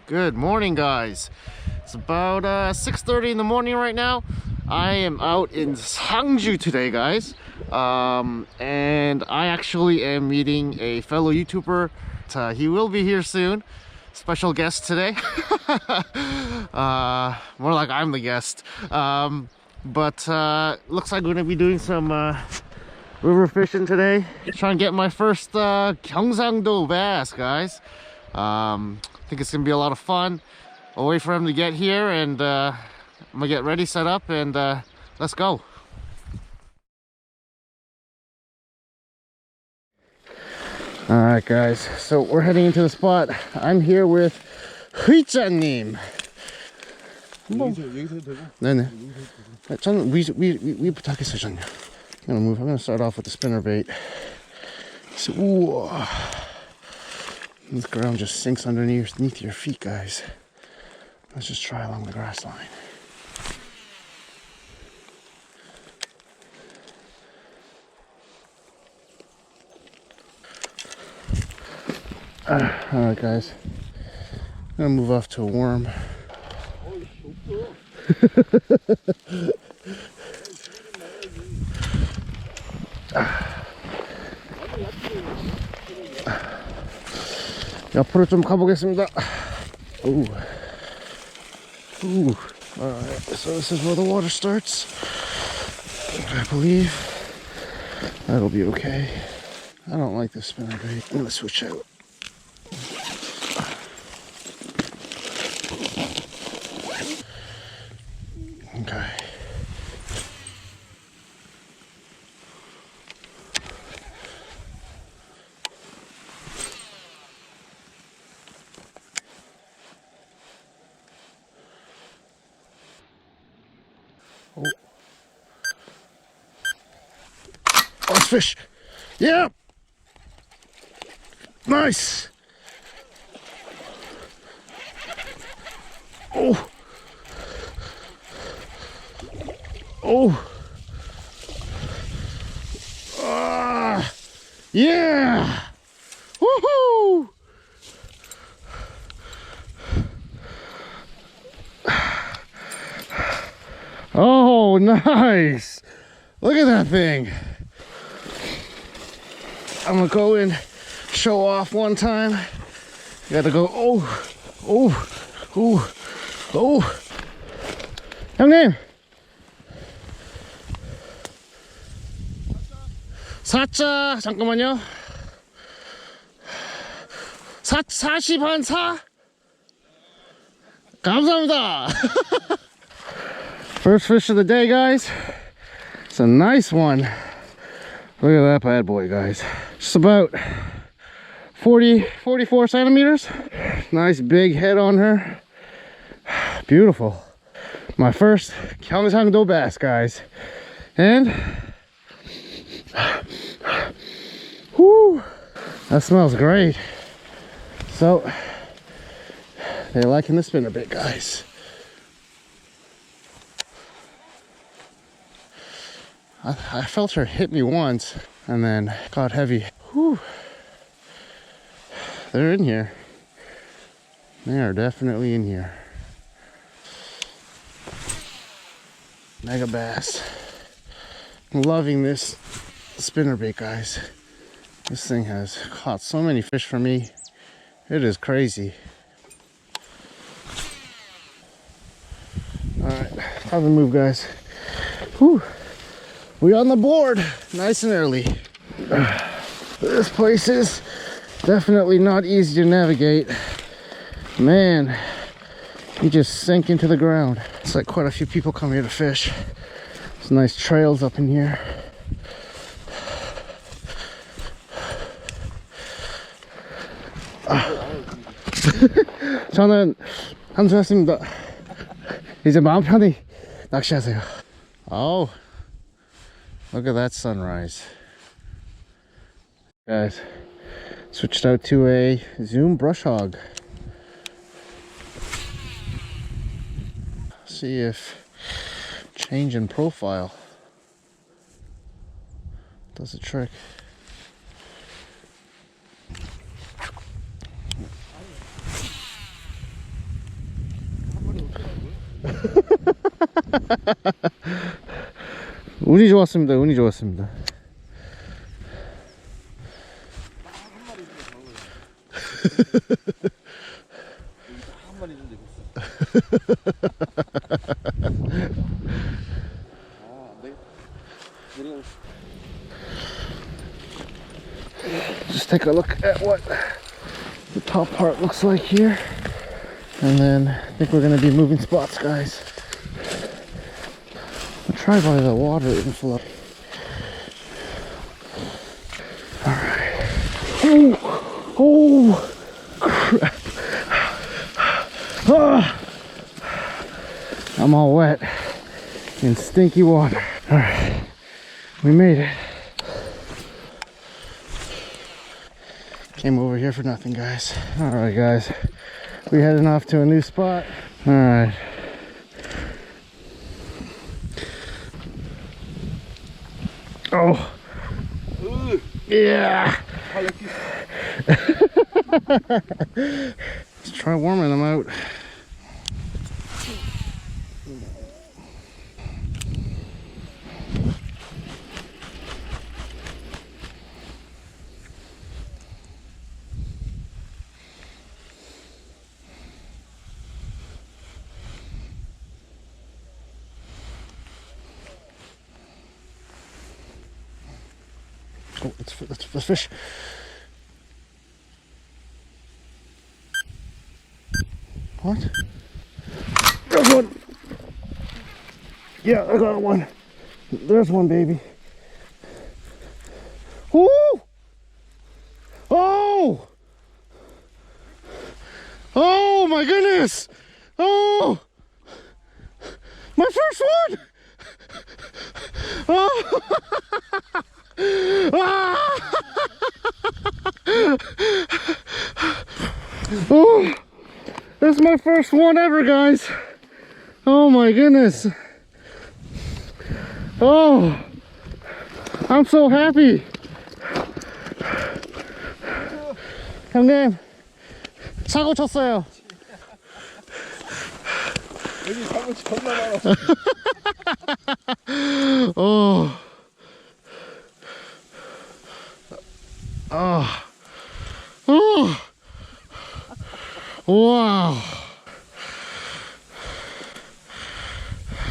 Good morning, guys. It's about 6:30 in the morning right now. I am out in Sangju today, guys. And I actually am meeting a fellow YouTuber. He will be here soon. Special guest today. More like I'm the guest. But looks like we're gonna be doing some river fishing today. Trying to get my first Sangju bass, guys. I think it's gonna be a lot of fun. I'll wait for him to get here, and I'm gonna get ready, set up, and let's go. Alright, guys, so we're heading into the spot. I'm here with Heuijja 님. 네네. 저는 위부터 하겠어요, 저는요. I'm gonna start off with the spinnerbait. So, ooh, the ground just sinks underneath your feet, guys. Let's just try along the grass line. Alright, guys, I'm gonna move off to a worm. 옆으로 좀 가보겠습니다. Ooh. Ooh. Alright, so this is where the water starts. I believe that'll be okay. I don't like this spinnerbait. I'm gonna switch out. Okay. Oh. Oh, it's fish. Yeah. Nice. Oh. Oh. Yeah. Woohoo. Oh, nice. Look at that thing. I'm gonna go and show off one time. You gotta go. Oh, oh, oh, oh. 형님. 사자, 잠깐만요. 40 한 4? 감사합니다. First fish of the day, guys. It's a nice one. Look at that bad boy, guys. Just about 44 centimeters. Nice big head on her. Beautiful. My first Sangju bass, guys. And whoo, that smells great. So they're liking the spinnerbait, guys. I felt her hit me once and then got heavy. Whew. They're in here. They are definitely in here. Mega bass. I'm loving this spinnerbait, guys. This thing has caught so many fish for me. It is crazy. Alright, time to move, guys. Whew. We're on the board, nice and early. This place is definitely not easy to navigate. Man, you just sink into the ground. It's like quite a few people come here to fish. There's nice trails up in here. 저는 한수했습니다. 이제 마음 편히 낚시하세요. Oh. Look at that sunrise. Guys, switched out to a zoom brush hog. See if change in profile does the trick. 운이 좋았습니다. 운이 좋았습니다. 한 마리 정도 있어. Just take a look at what the top part looks like here, and then I think we're going to be moving spots, guys. I'll try by the water inflow. Alright. Oh crap. Ah, I'm all wet in stinky water. Alright, we made it. Came over here for nothing, guys. Alright, guys, we're heading off to a new spot. Alright. Oh, yeah. Let's try warming them out. Oh, let's fish. What? There's one. Yeah, I got one. There's one, baby. Woo! Oh! Oh my goodness! Oh! My first one! Oh! Oh, that's my first one ever, guys. Oh my goodness. Oh, I'm so happy. 형님, 사고 쳤어요. 여기 사고 존나 많아. Oh. Oh. Oh. Wow.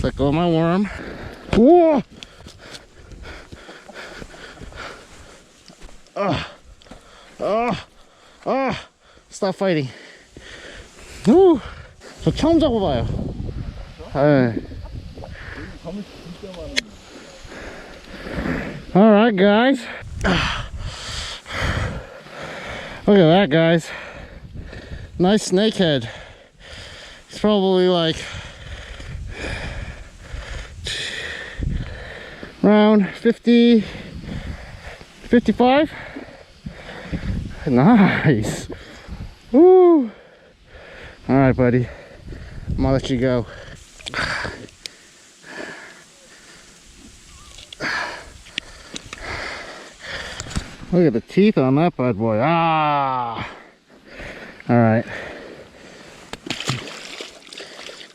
Let go of my worm. Whoa. Stop fighting. Woo. 저 처음 잡아봐요. 네. Alright, guys. Look at that, guys. Nice snakehead. It's probably like around 50, 55. Nice. Woo. All right, buddy. I'm gonna let you go. Look at the teeth on that bad boy. Ah. All right.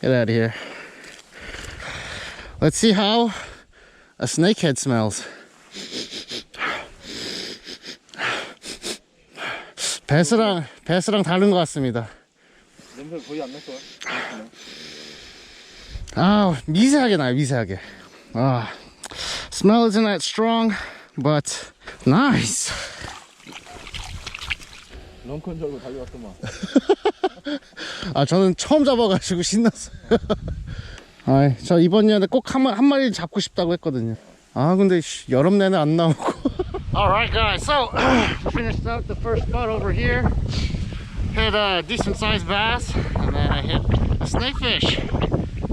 Get out of here. Let's see how a snakehead smells. 배스랑 다른 것 같습니다. 냄새 거의 안 났어. 아, 미세하게 나요, 미세하게. 아, smell isn't that strong, but nice. 런컨 줄 알고 달려왔더만. 아, 저는 처음 잡아가지고 신났어요. 아, 저 이번 년에 꼭 한 마리 잡고 싶다고 했거든요. 아, 근데 여름 내내 안 나오고. Alright, guys, so finished out the first spot over here. Hit a decent sized bass, and then I hit a snakefish.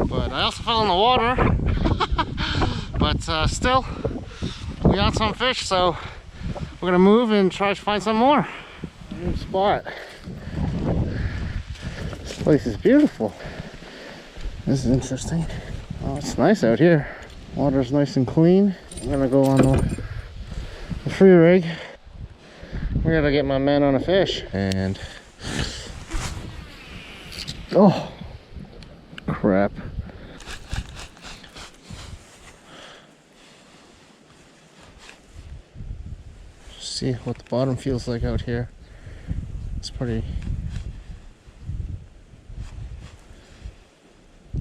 But I also fell in the water. But still, we got some fish, so we're gonna move and try to find some more. New spot. This place is beautiful. This is interesting. Oh, it's nice out here. Water's nice and clean. I'm gonna go on the free rig. We're gonna get my man on a fish. And oh crap. see what the bottom feels like out here. It's pretty.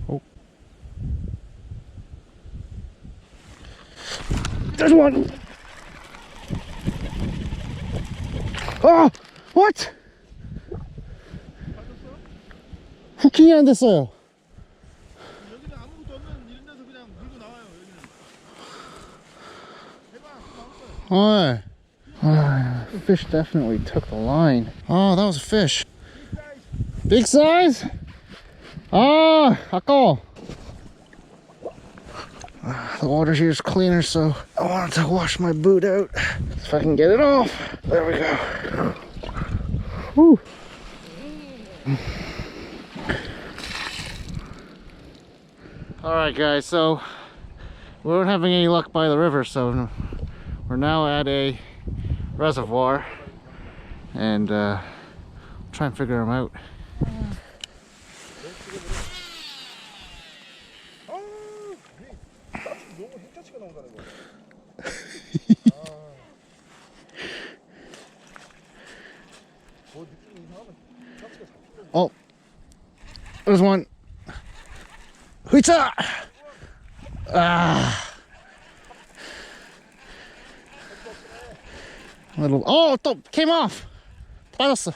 Oh. There's one! Oh! What? 후킹이 안 됐어요. 여기는 아무것도 없는 이런 데서 그냥 물고 나와요. 여기는. 대박, 나왔어요. Fish definitely took the line. Oh, that was a fish. Big size? Ah, 아까워. The water here is cleaner, so I wanted to wash my boot out. If I can get it off. There we go. Whew. Alright guys, so we weren't having any luck by the river, so we're now at a reservoir and try and figure them out. Oh, there's one. Heuijja! Ah. Little. Oh, came off. 빠졌어.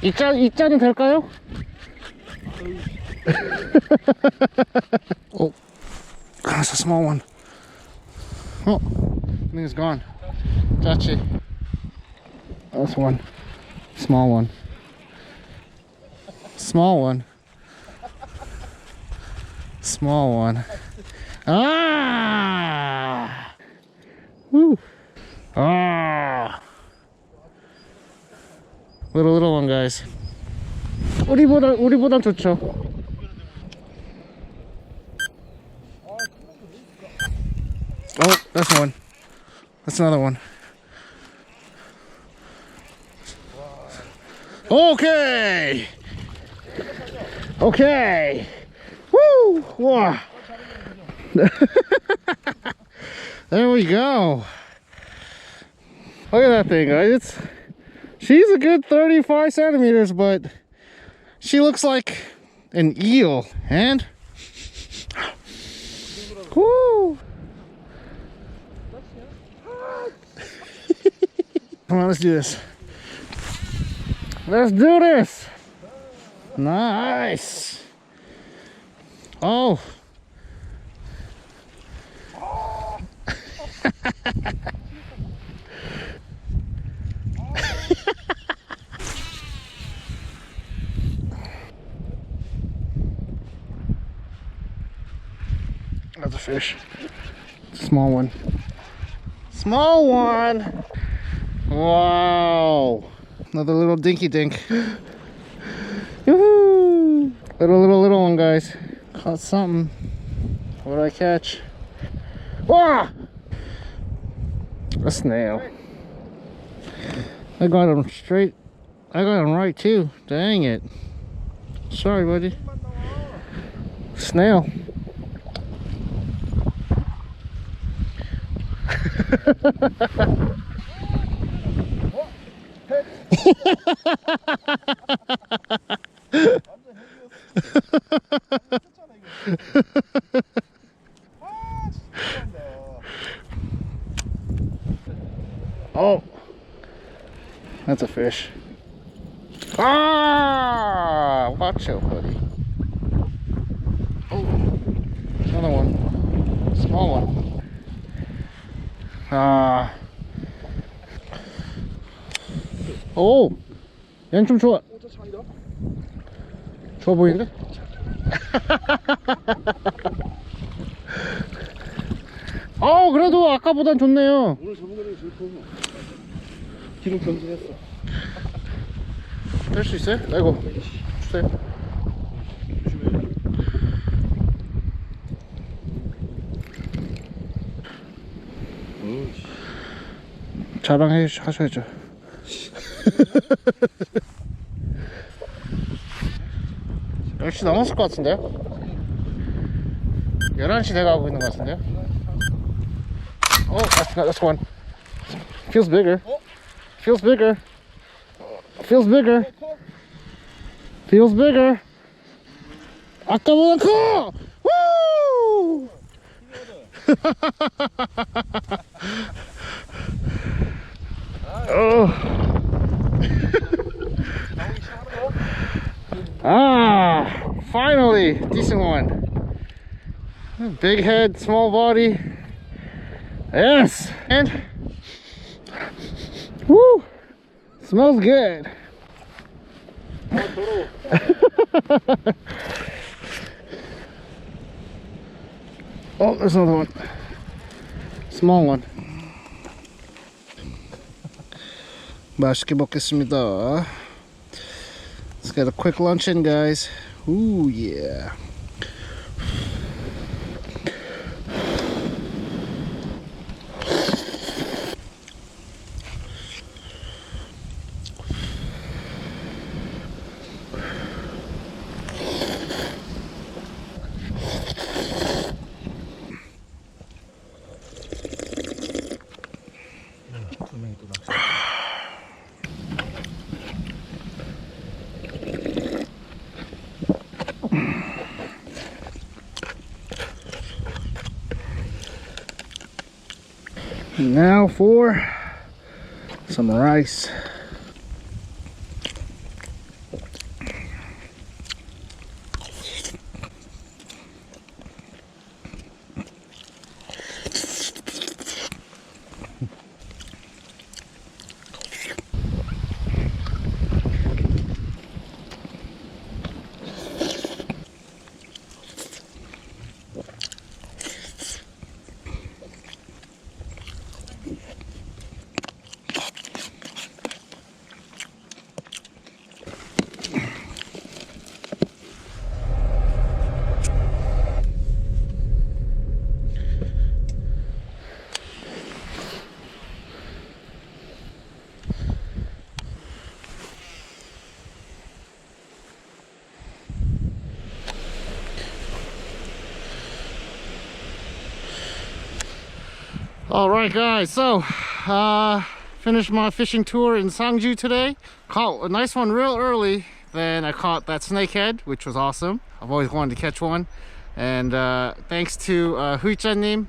이자는 될까요? Oh, that's a small one. Oh, I think it's gone. Gotcha. That's one. Small one. Small one. Small one. Ah! Woo! Ah! Little one, guys. 우리보단 좋죠. Oh, that's one. That's another one. Okay. Okay. Woo! Wow. There we go. Look at that thing, guys. She's a good 35 centimeters, but she looks like an eel. And woo! Come on, let's do this. Let's do this. Nice. Oh. That's a fish. Small one. Small one. Wow. Another little dinky dink. Yoo-hoo. Little one, guys. Caught something. What did I catch? Wow! A snail. I got him straight. I got him right too. Dang it. Sorry, buddy. Snail. Oh, that's a fish. Ah, watch out, buddy. Oh, another one, small one. Ah. 오, 얘는 좀 좋아. 좋아 보이는데? 그래도 아까보단 좋네요. 오늘 잡은 거는 제일 커. 기록 변신했어. 뺄 수 있어요? 아이고, 주세요. 조심해. 자랑 하셔야죠. 10시 넘었을 것 같은데요? 11시 돼가고 있는 것 같은데요? Oh, that's one. Feels bigger. Feels bigger. Feels bigger. Feels bigger. 아까보다 커! Woo! Oh. Finally, decent one. Big head, small body. Yes, and woo, smells good. Oh, there's another one. Small one. 맛있게 먹겠습니다. Let's get a quick lunch in, guys. Ooh, yeah. Now for some rice. Alright guys, so finished my fishing tour in Sangju today. Caught a nice one real early. Then I caught that snakehead, which was awesome. I've always wanted to catch one. And thanks to Heuijja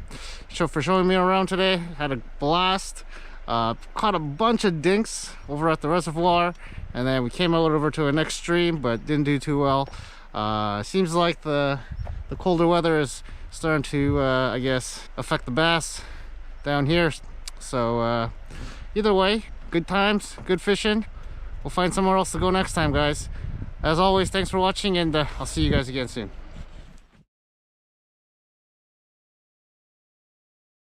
for showing me around today. Had a blast. Caught a bunch of dinks over at the reservoir. And then we came out over to the next stream, but didn't do too well. Seems like the colder weather is starting to, I guess, affect the bass down here. So either way, good times, good fishing. We'll find somewhere else to go next time, guys. As always, thanks for watching, and I'll see you guys again soon.